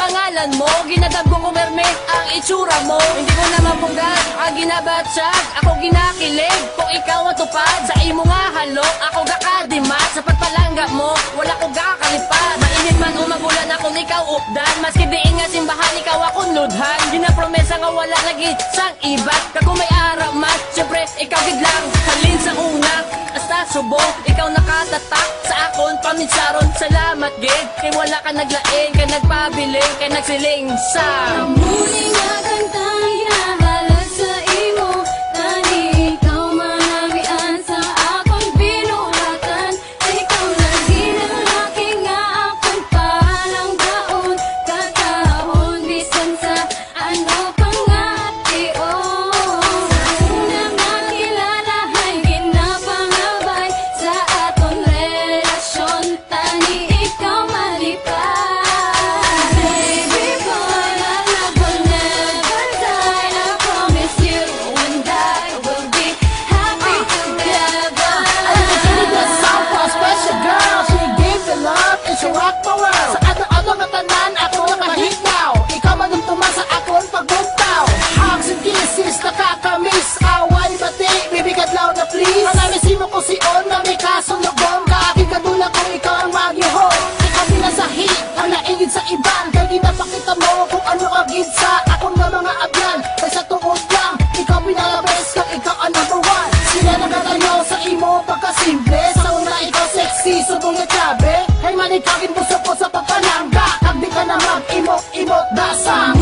pangalan mo, ginadagong kumerme ang itsura mo. Hindi ko na mapugad ang ginabatsyag, ako ginakilig. Kung ikaw ang tupad, sa imo nga halok, ako gakadimat. Sa pagpalangga mo, wala ko gakalipad. Mainit man o magulan akong ikaw updan, maski diin nga simbahan, ikaw akong ludhan. Ginapromesa nga wala lagi sang ibat, kako may arap man, syempre ikaw gidlang. Halin sa unang, hasta subong, ikaw nakatatak sa akon paminsaron. Salamat gid, kay wala ka naglaing, kay nagpabiling, kay nagsiling sa muli nga kantang hinahalag sa imo, tani ikaw manamian sa akong binuhatan. Ikaw na ginalaki nga akong palanggaon, katahon bisan sa ano pang ation. Sa una nga kilala ay ginapangabay sa atong relasyon, tani ikaw malipay. Baby boy, our love will never die. I promise you and I will be happy together. Sound for a special girl, she gave the love and she rock the world. Sa ano-ano nga tanan, ako nakahignaw. Ikaw manumtuman sa akon pagbuntaw. Hugs and kisses, nakakamiss. Away bati, bibigad law na please. Manamisin mo ko si On na may kasulubong. Kaking kadulang kung ikaw ang magyuhon. Ikaw pinasahi, ang naingid sa iban. Kaya ginapakita mo kung ano agid sa akong nga mga abyan. Kaya sa tuod lang, ikaw pinalabes kang ikaw ang number one. Sila nagkatayo sa imo pagkasimple. Sa una ikaw sexy, subong na tsabe. Hay manikagin mo sa po sa papalangga. Kag di ka na mag-imot-imot dasang.